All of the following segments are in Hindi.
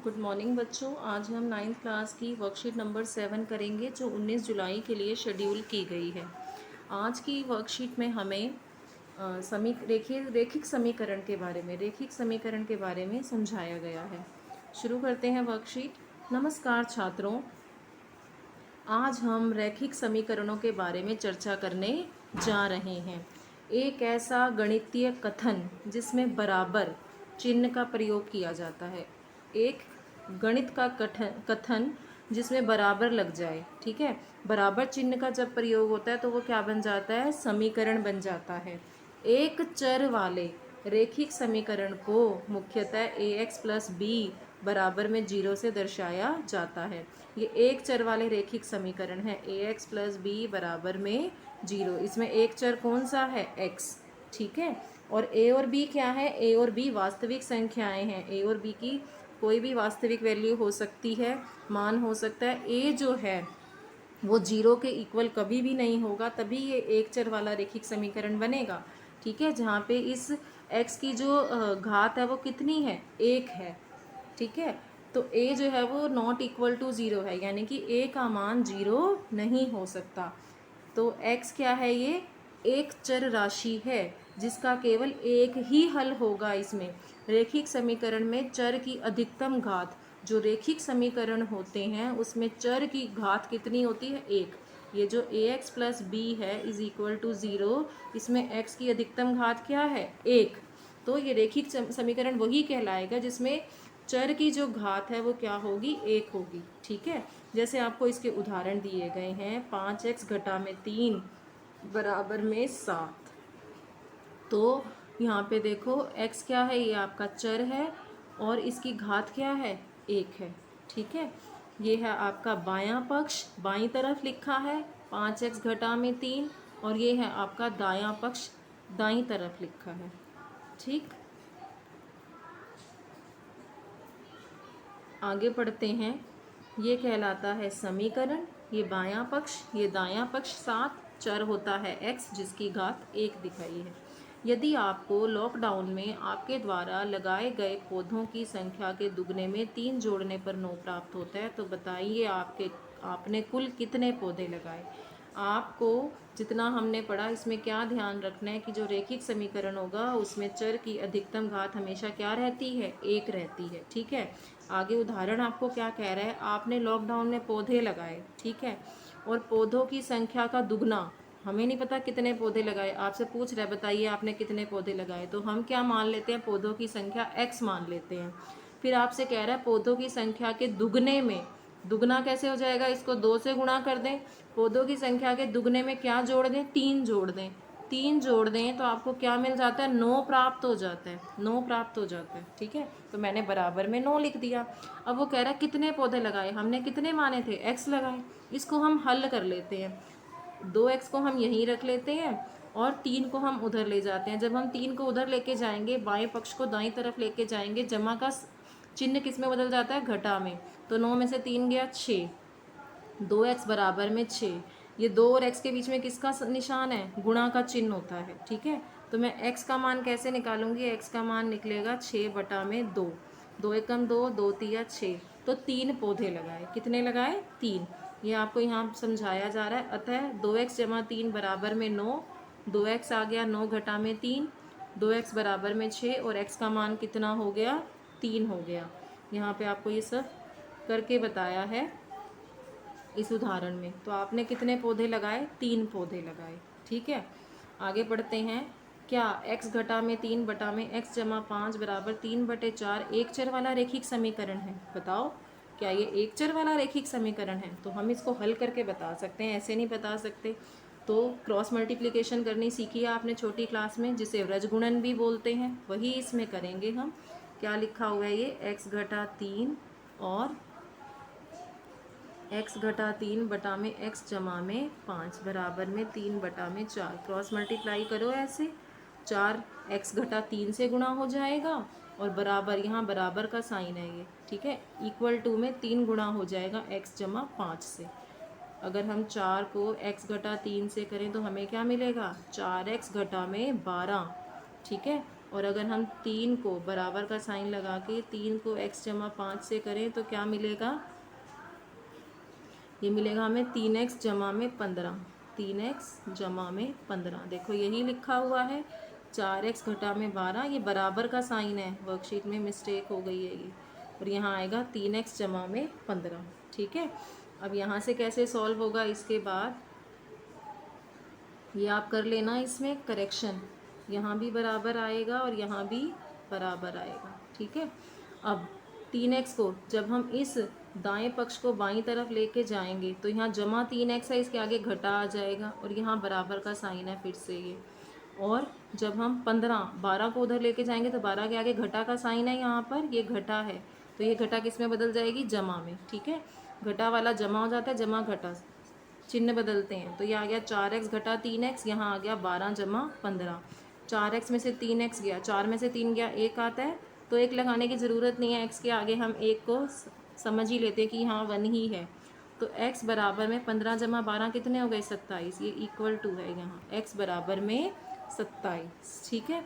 गुड मॉर्निंग बच्चों। आज हम नाइन्थ क्लास की वर्कशीट नंबर 7 करेंगे जो 19 जुलाई के लिए शेड्यूल की गई है। आज की वर्कशीट में हमें रैखिक समीकरण के बारे में समझाया गया है। शुरू करते हैं वर्कशीट। नमस्कार छात्रों, आज हम रैखिक समीकरणों के बारे में चर्चा करने जा रहे हैं। एक ऐसा गणितीय कथन जिसमें बराबर चिन्ह का प्रयोग किया जाता है। एक गणित का कथन जिसमें बराबर लग जाए, ठीक है। बराबर चिन्ह का जब प्रयोग होता है तो वो क्या बन जाता है? समीकरण बन जाता है। एक चर वाले रैखिक समीकरण को मुख्यतः ax प्लस बी बराबर में 0 से दर्शाया जाता है। ये एक चर वाले रैखिक समीकरण है, ax प्लस बी बराबर में 0। इसमें एक चर कौन सा है? x, ठीक है। और a और b क्या है? a और b वास्तविक संख्याएं हैं। a और b की कोई भी वास्तविक वैल्यू हो सकती है, मान हो सकता है। a जो है वो 0 के इक्वल कभी भी नहीं होगा, तभी ये एक चर वाला रैखिक समीकरण बनेगा, ठीक है। जहाँ पे इस x की जो घात है वो कितनी है? 1 है, ठीक है। तो a जो है वो नॉट इक्वल टू 0 है, यानी कि a का मान 0 नहीं हो सकता। तो x क्या है? ये एक चर राशि है जिसका केवल एक ही हल होगा। इसमें रैखिक समीकरण में चर की अधिकतम घात, जो रैखिक समीकरण होते हैं उसमें चर की घात कितनी होती है? 1। ये जो ax प्लस बी है इज इक्वल टू 0, इसमें x की अधिकतम घात क्या है? 1। तो ये रैखिक समीकरण वही कहलाएगा जिसमें चर की जो घात है वो क्या होगी? 1 होगी, ठीक है। जैसे आपको इसके उदाहरण दिए गए हैं, 5x घटा में 3 बराबर में 7। तो यहाँ पे देखो x क्या है? ये आपका चर है और इसकी घात क्या है? 1 है, ठीक है। ये है आपका बायां पक्ष, बाईं तरफ लिखा है 5x घटा में 3, और ये है आपका दायां पक्ष, दाईं तरफ लिखा है, ठीक। आगे पढ़ते हैं। ये कहलाता है समीकरण, ये बायां पक्ष, ये दायां पक्ष। 7 चर होता है x जिसकी घात 1 दिखाई है। यदि आपको लॉकडाउन में आपके द्वारा लगाए गए पौधों की संख्या के दुगने में 3 जोड़ने पर 9 प्राप्त होता है, तो बताइए आपने कुल कितने पौधे लगाए। आपको जितना हमने पढ़ा इसमें क्या ध्यान रखना है कि जो रैखिक समीकरण होगा उसमें चर की अधिकतम घात हमेशा क्या रहती है? 1 रहती है, ठीक है। आगे उदाहरण आपको क्या कह रहा है? आपने लॉकडाउन में पौधे लगाए, ठीक है, और पौधों की संख्या का दुगना, हमें नहीं पता कितने पौधे लगाए, आपसे पूछ रहा है बताइए आपने कितने पौधे लगाए, तो हम क्या मान लेते हैं? पौधों की संख्या x मान लेते हैं। फिर आपसे कह रहा है पौधों की संख्या के दुगने में, दुगना कैसे हो जाएगा? इसको 2 से गुणा कर दें। पौधों की संख्या के दुगने में क्या जोड़ दें? 3 जोड़ दें। 3 जोड़ दें तो आपको क्या मिल जाता है? 9 प्राप्त हो जाता है, 9 प्राप्त हो जाता है, ठीक है। तो मैंने बराबर में 9 लिख दिया। अब वो कह रहा है कितने पौधे लगाए, हमने कितने माने थे? x लगाए। इसको हम हल कर लेते हैं। 2x को हम यहीं रख लेते हैं और 3 को हम उधर ले जाते हैं। जब हम 3 को उधर लेके जाएंगे, बाएं पक्ष को दाईं तरफ लेके जाएंगे, जमा का चिन्ह किस में बदल जाता है? घटा में। तो 9 में से 3 गया 6, 2x बराबर में 6। ये 2 और x के बीच में किसका निशान है? गुणा का चिन्ह होता है, ठीक है। तो मैं x का मान कैसे निकालूंगी? x का मान निकलेगा 6 बटा में 2, 2 एकम 2, 2 तिया 6। तो 3 पौधे लगाए। कितने लगाए? 3। ये आपको यहाँ समझाया जा रहा है। अतः 2x जमा 3 बराबर में 9, 2x आ गया 9 घटा में 3, 2x बराबर में 6, और x का मान कितना हो गया? 3 हो गया। यहाँ पे आपको ये सब करके बताया है इस उदाहरण में। तो आपने कितने पौधे लगाए? 3 पौधे लगाए, ठीक है। आगे बढ़ते हैं। क्या x घटा में 3 बटा में x जमा 5 बराबर 3/4 एक चर वाला रैखिक समीकरण है? बताओ, क्या ये एक चर वाला रैखिक समीकरण है? तो हम इसको हल करके बता सकते हैं, ऐसे नहीं बता सकते। तो क्रॉस मल्टीप्लिकेशन करनी सीखी है आपने छोटी क्लास में, जिसे व्रजगुणन भी बोलते हैं, वही इसमें करेंगे हम। क्या लिखा हुआ है? ये x घटा 3 और x घटा 3 बटा में x जमा में 5 बराबर में 3 बटा में 4। क्रॉस मल्टीप्लाई करो ऐसे, 4 x घटा 3 से गुणा हो जाएगा और बराबर, यहाँ बराबर का साइन है ये, ठीक है। इक्वल टू में 3 गुणा हो जाएगा x जमा 5 से। अगर हम 4 को x घटा 3 से करें तो हमें क्या मिलेगा? 4x घटा में 12, ठीक है। और अगर हम 3 को बराबर का साइन लगा के 3 को x जमा 5 से करें तो क्या मिलेगा, ये मिलेगा हमें 3x जमा में 15, 3x जमा में 15। देखो यही लिखा हुआ है 4x घटा में 12, ये बराबर का साइन है, वर्कशीट में मिस्टेक हो गई है ये, और यहाँ आएगा 3x जमा में 15। ठीक है, अब यहाँ से कैसे सॉल्व होगा, इसके बाद ये आप कर लेना इसमें करेक्शन, यहाँ भी बराबर आएगा और यहाँ भी बराबर आएगा। ठीक है, अब 3x को जब हम इस दाएं पक्ष को बाईं तरफ लेके जाएंगे तो यहाँ जमा 3x है, इसके आगे घटा आ जाएगा और यहाँ बराबर का साइन है फिर से ये। और जब हम 12 को उधर लेके जाएंगे तो 12 के आगे घटा का साइन है, यहाँ पर ये घटा है तो ये घटा किस में बदल जाएगी, जमा में। ठीक है, घटा वाला जमा हो जाता है, जमा घटा चिन्ह बदलते हैं, तो ये आ गया 4x घटा 3x, यहाँ आ गया 12 जमा 15। 4x में से 3x गया, 4 में से 3 गया, 1 आता है, तो 1 लगाने की ज़रूरत नहीं है, x के आगे हम 1 को समझ ही लेते हैं कि हाँ 1 ही है। तो x बराबर में 15 जमा 12 कितने हो गए, 27, ये इक्वल टू है यहाँ x बराबर में 27। ठीक है,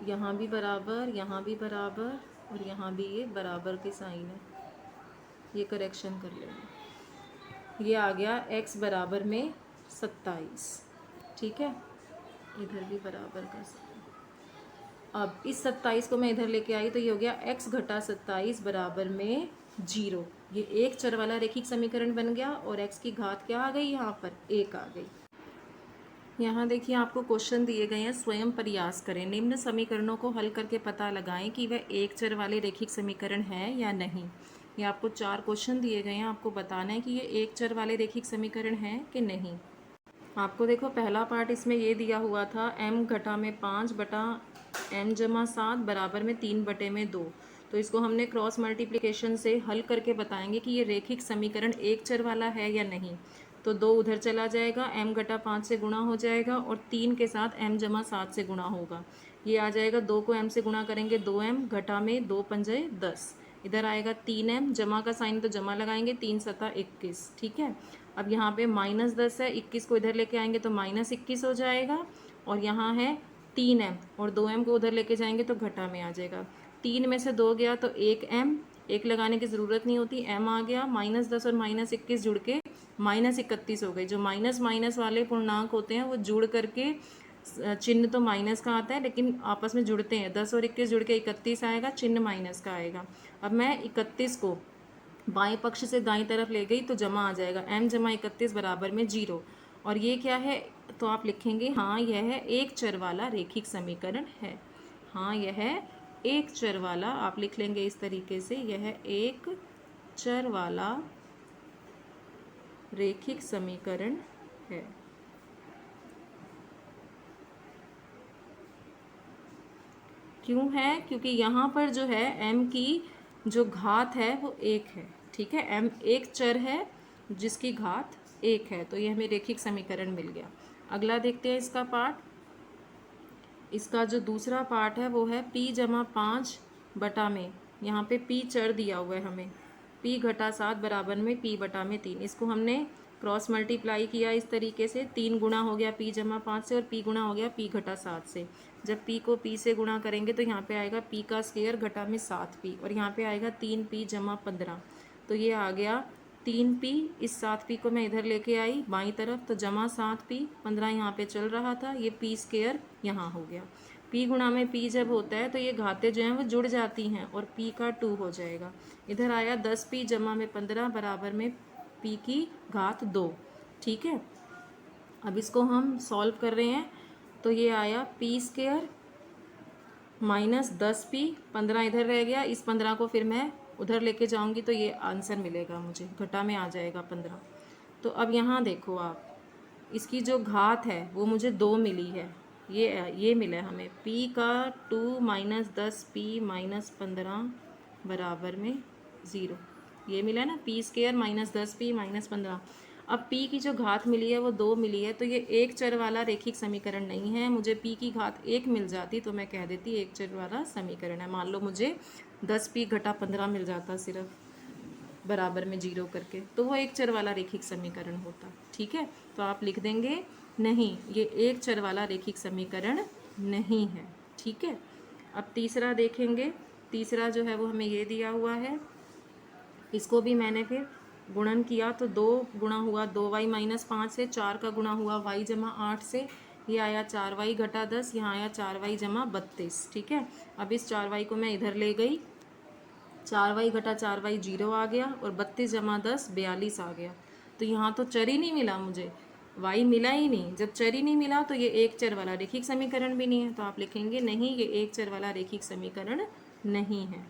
यहाँ भी बराबर, यहाँ भी बराबर और यहाँ भी ये बराबर के साइन है, ये करेक्शन कर लेंगे, ये आ गया x बराबर में 27। ठीक है, इधर भी बराबर कर सकते हैं। अब इस 27 को मैं इधर लेके आई तो ये हो गया x घटा 27 बराबर में 0। ये एक चर वाला रेखिक समीकरण बन गया और x की घात क्या आ गई, यहाँ पर 1 आ गई। यहाँ देखिए आपको क्वेश्चन दिए गए हैं, स्वयं प्रयास करें, निम्न समीकरणों को हल करके पता लगाएं कि वह एक चर वाले रेखिक समीकरण है या नहीं। ये आपको 4 क्वेश्चन दिए गए हैं, आपको बताना है कि ये एक चर वाले रेखिक समीकरण है कि नहीं। आपको देखो पहला पार्ट इसमें ये दिया हुआ था m घटा में 5 बटा m जमा 7 बराबर में 3 बटे में 2, तो इसको हमने क्रॉस मल्टीप्लिकेशन से हल करके बताएंगे कि ये रेखिक समीकरण एक चर वाला है या नहीं। तो 2 उधर चला जाएगा, m घटा 5 से गुणा हो जाएगा और 3 के साथ m जमा 7 से गुणा होगा, ये आ जाएगा 2 को m से गुणा करेंगे 2m घटा में 2 पंजे 10, इधर आएगा 3m, जमा का साइन तो जमा लगाएंगे, 3 सता 21। ठीक है, अब यहाँ पे -10 है, 21 को इधर लेके आएंगे तो -21 हो जाएगा और यहाँ है 3m और 2m को उधर लेके जाएंगे तो घटा में आ जाएगा। 3 में से 2 गया तो 1m, 1 लगाने की ज़रूरत नहीं होती, m आ गया, -10 और -21 जुड़ के -31 हो गई। जो माइनस माइनस वाले पूर्णांक होते हैं वो जुड़ करके चिन्ह तो माइनस का आता है लेकिन आपस में जुड़ते हैं, 10 और 21 जुड़ के 31 आएगा, चिन्ह माइनस का आएगा। अब मैं 31 को बाएं पक्ष से दाईं तरफ ले गई तो जमा आ जाएगा, m जमा 31 बराबर में 0। और ये क्या है, तो आप लिखेंगे हाँ यह है एक चर वाला रेखिक समीकरण है, हाँ यह एक चर वाला, आप लिख लेंगे इस तरीके से, यह एक चर वाला रेखिक समीकरण है। क्यों है, क्योंकि यहाँ पर जो है m की जो घात है वो 1 है। ठीक है, m एक चर है जिसकी घात 1 है, तो ये हमें रेखिक समीकरण मिल गया। अगला देखते हैं इसका पार्ट। इसका जो दूसरा पार्ट है वो है p जमा 5 बटा में, यहाँ पे p चर दिया हुआ है हमें, p घटा 7 बराबर में p बटा में 3। इसको हमने क्रॉस मल्टीप्लाई किया इस तरीके से, 3 गुना हो गया p जमा 5 से और p गुना हो गया p घटा 7 से। जब p को p से गुणा करेंगे तो यहाँ पे आएगा p का स्क्वायर घटा में 7p और यहाँ पे आएगा 3p जमा 15, तो ये आ गया 3p। इस 7p को मैं इधर लेके आई बाईं तरफ तो जमा 7p, 15 यहाँ पे चल रहा था, ये p स्क्वायर यहाँ हो गया। p गुणा में p जब होता है तो ये घातें जो हैं वो जुड़ जाती हैं और p का 2 हो जाएगा। इधर आया 10p जमा में 15 बराबर में p की घात 2। ठीक है, अब इसको हम सॉल्व कर रहे हैं तो ये आया p स्क्वायर माइनस 10p, 15 इधर रह गया, इस 15 को फिर मैं उधर लेके जाऊंगी तो ये आंसर मिलेगा मुझे, घटा में आ जाएगा 15। तो अब यहाँ देखो आप, इसकी जो घात है वो मुझे 2 मिली है, ये मिला है हमें p का 2 माइनस 10p माइनस 15 बराबर में 0, ये मिला ना, p square minus 10p minus 15। अब p की जो घात मिली है वो 2 मिली है, तो ये एक चर वाला रेखिक समीकरण नहीं है। मुझे p की घात 1 मिल जाती तो मैं कह देती एक चर वाला समीकरण है। मान लो मुझे 10p घटा 15 मिल जाता सिर्फ बराबर में 0 करके, तो वो एक चर वाला रेखिक समीकरण होता। ठीक है, तो आप लिख देंगे नहीं, ये एक चर वाला रेखिक समीकरण नहीं है। ठीक है, अब तीसरा देखेंगे। तीसरा जो है वो हमें ये दिया हुआ है, इसको भी मैंने फिर गुणन किया तो 2 गुणा हुआ 2y माइनस 5 से, 4 का गुणा हुआ y जमा 8 से, ये आया 4y घटा 10, यहाँ आया 4y जमा 32। ठीक है, अब इस 4y को मैं इधर ले गई, 4y घटा 4y 0 आ गया और 32 जमा 10 42 आ गया। तो यहाँ तो चर ही नहीं मिला मुझे, y मिला ही नहीं। जब चर ही नहीं मिला तो ये एक चर वाला रेखिक समीकरण भी नहीं है, तो आप लिखेंगे नहीं, ये एक चर वाला रेखिक समीकरण नहीं है।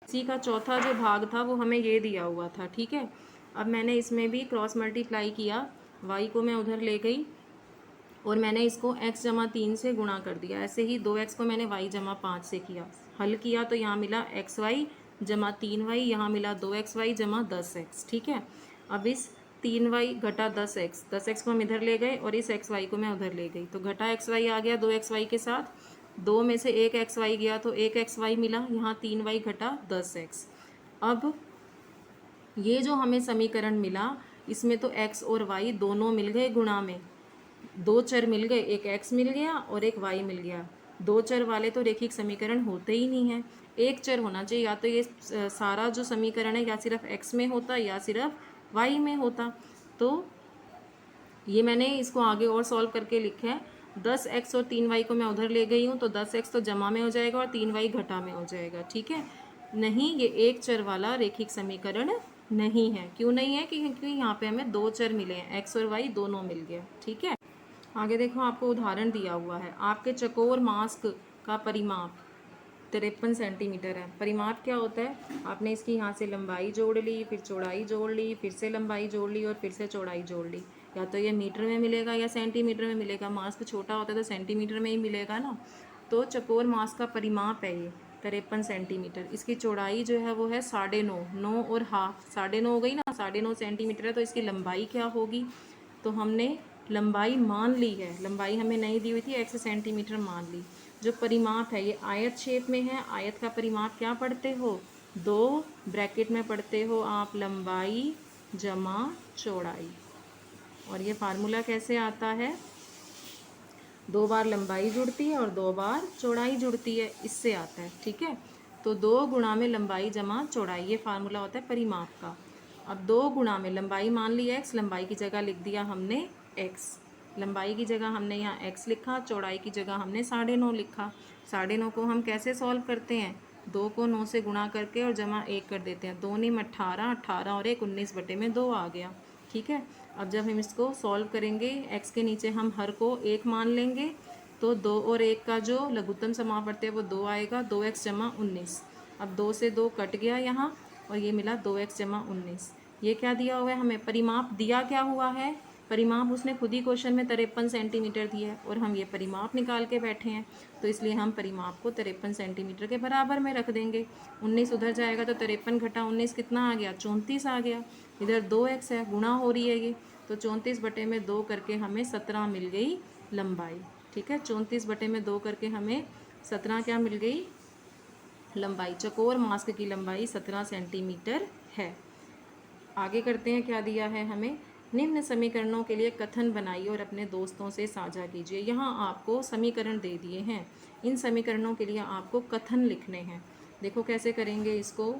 इसी का चौथा जो भाग था वो हमें ये दिया हुआ था। ठीक है, अब मैंने इसमें भी क्रॉस मल्टीप्लाई किया, y को मैं उधर ले गई और मैंने इसको x जमा 3 से गुणा कर दिया। ऐसे ही 2x को मैंने y जमा 5 से किया, हल किया तो यहाँ मिला xy जमा 3y, यहाँ मिला 2xy जमा 10x। ठीक है, अब इस 3y घटा 10x को हम इधर ले गए और इस xy को मैं उधर ले गई, तो घटा xy आ गया 2xy के साथ, 2 में से एक xy गया तो एक xy मिला, यहाँ 3y घटा 10x। अब ये जो हमें समीकरण मिला इसमें तो x और y दोनों मिल गए गुणा में, दो चर मिल गए, एक x मिल गया और एक y मिल गया। दो चर वाले तो रेखिक समीकरण होते ही नहीं है, एक चर होना चाहिए। या तो ये सारा जो समीकरण है या सिर्फ x में होता या सिर्फ y में होता। तो ये मैंने इसको आगे और सॉल्व करके लिखा है, 10x और 3y को मैं उधर ले गई हूँ तो 10x तो जमा में हो जाएगा और 3y घटा में हो जाएगा। ठीक है, नहीं, ये एक चर वाला रेखिक समीकरण नहीं है। क्यों नहीं है? क्योंकि यहाँ पे हमें दो चर मिले हैं, x और y दोनों मिल गए। ठीक है, आगे देखो, आपको उदाहरण दिया हुआ है, आपके चकोर मास्क का परिमाप 53 सेंटीमीटर है। परिमाप क्या होता है? आपने इसकी यहाँ से लंबाई जोड़ ली, फिर चौड़ाई जोड़ ली, फिर से लंबाई जोड़ ली और फिर से चौड़ाई जोड़ ली। या तो ये मीटर में मिलेगा या सेंटीमीटर में मिलेगा। मास्क छोटा होता है तो सेंटीमीटर में ही मिलेगा ना। तो चकोर मास्क का परिमाप है ये 53 सेंटीमीटर। इसकी चौड़ाई जो है वो है 9.5, 9 और हाफ 9.5 हो गई ना, 9.5 सेंटीमीटर है। तो इसकी लंबाई क्या होगी? तो हमने लंबाई मान ली है, लंबाई हमें नहीं दी हुई थी, x सेंटीमीटर मान ली। जो परिमाप है ये आयत शेप में है। आयत का परिमाप क्या पढ़ते हो? 2 ब्रैकेट में पढ़ते हो आप लंबाई जमा चौड़ाई। और ये फार्मूला कैसे आता है? 2 बार लंबाई जुड़ती है और 2 बार चौड़ाई जुड़ती है, इससे आता है। ठीक है, तो 2 गुणा में लंबाई जमा चौड़ाई, ये फार्मूला होता है परिमाप का। अब 2 गुणा में लंबाई मान ली x, लंबाई की जगह लिख दिया हमने x, लंबाई की जगह हमने यहाँ x लिखा, चौड़ाई की जगह हमने 9.5 लिखा। 9.5 को हम कैसे सॉल्व करते हैं? 2 को 9 से गुणा करके और जमा 1 कर देते हैं। 2 9 18, 18 और 1 19/2 आ गया। ठीक है, अब जब हम इसको सॉल्व करेंगे, x के नीचे हम हर को 1 मान लेंगे, तो 2 और 1 का जो लघुत्तम समापवर्ती है वो 2 आएगा, 2x जमा 19। अब 2 से 2 कट गया यहाँ और ये मिला 2x जमा 19। ये क्या दिया हुआ है हमें? परिमाप दिया क्या हुआ है? परिमाप उसने खुद ही क्वेश्चन में 53 सेंटीमीटर दिया है और हम ये परिमाप निकाल के बैठे हैं, तो इसलिए हम परिमाप को 53 सेंटीमीटर के बराबर में रख देंगे। 19 उधर जाएगा तो 53 घटा 19 कितना आ गया? 34 आ गया। इधर 2x है, गुणा हो रही है ये, तो 34/2 करके हमें 17 मिल गई लंबाई। ठीक है, 34/2 करके हमें 17 क्या मिल गई? लंबाई। चकोर मास्क की लंबाई 17 सेंटीमीटर है। आगे करते हैं, क्या दिया है हमें? निम्न समीकरणों के लिए कथन बनाइए और अपने दोस्तों से साझा कीजिए। यहाँ आपको समीकरण दे दिए हैं, इन समीकरणों के लिए आपको कथन लिखने हैं। देखो कैसे करेंगे इसको।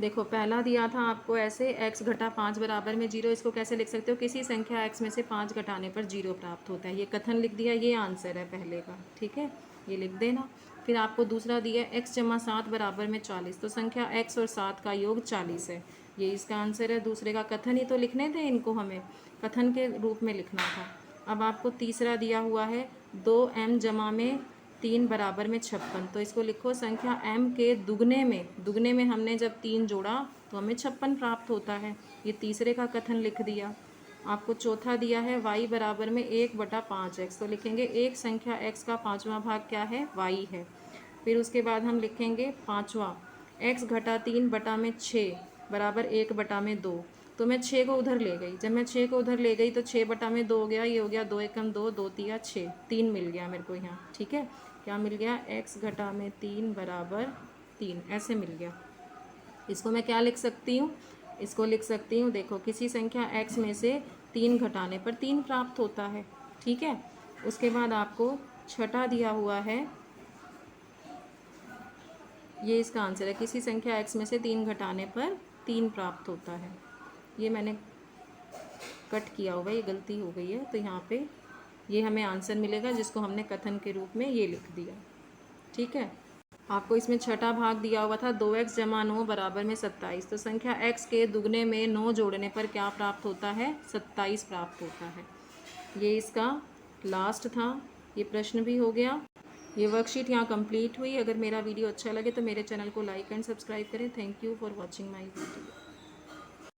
देखो, पहला दिया था आपको ऐसे, x घटा 5 बराबर में 0। इसको कैसे लिख सकते हो? किसी संख्या x में से 5 घटाने पर 0 प्राप्त होता है। ये कथन लिख दिया, ये आंसर है पहले का। ठीक है, ये लिख देना। फिर आपको दूसरा दिया x जमा 7 बराबर में 40, तो संख्या x और 7 का योग 40 है, ये इसका आंसर है। दूसरे का कथन ही तो लिखने थे, इनको हमें कथन के रूप में लिखना था। अब आपको तीसरा दिया हुआ है 2m जमा में 3 बराबर में 56, तो इसको लिखो संख्या m के दुगने में हमने जब 3 जोड़ा तो हमें 56 प्राप्त होता है। ये तीसरे का कथन लिख दिया। आपको चौथा दिया है y बराबर में 1/5x, तो लिखेंगे एक संख्या x का 5वां भाग क्या है? y है। फिर उसके बाद हम लिखेंगे 5वां, x घटा 3/6 बराबर 1/2, तो मैं 6 को उधर ले गई। जब मैं 6 को उधर ले गई तो 6/2 हो गया, ये हो गया 2 एकम 2, 2 तिया 6, 3 मिल गया मेरे को यहाँ। ठीक है, क्या मिल गया? x घटा में 3 बराबर 3, ऐसे मिल गया। इसको मैं क्या लिख सकती हूँ? इसको लिख सकती हूँ, देखो, किसी संख्या x में से 3 घटाने पर 3 प्राप्त होता है। ठीक है, उसके बाद आपको छठा दिया हुआ है, ये इसका आंसर है। किसी संख्या x में से 3 घटाने पर 3 प्राप्त होता है। ये मैंने कट किया हुआ, ये गलती हो गई है, तो यहाँ पे ये हमें आंसर मिलेगा जिसको हमने कथन के रूप में ये लिख दिया। ठीक है, आपको इसमें छठा भाग दिया हुआ था 2x जमा 9 बराबर में 27। तो संख्या x के दुगने में 9 जोड़ने पर क्या प्राप्त होता है? 27 प्राप्त होता है। ये इसका लास्ट था, ये प्रश्न भी हो गया। ये वर्कशीट यहाँ कंप्लीट हुई। अगर मेरा वीडियो अच्छा लगे तो मेरे चैनल को लाइक एंड सब्सक्राइब करें। Thank you for watching my video.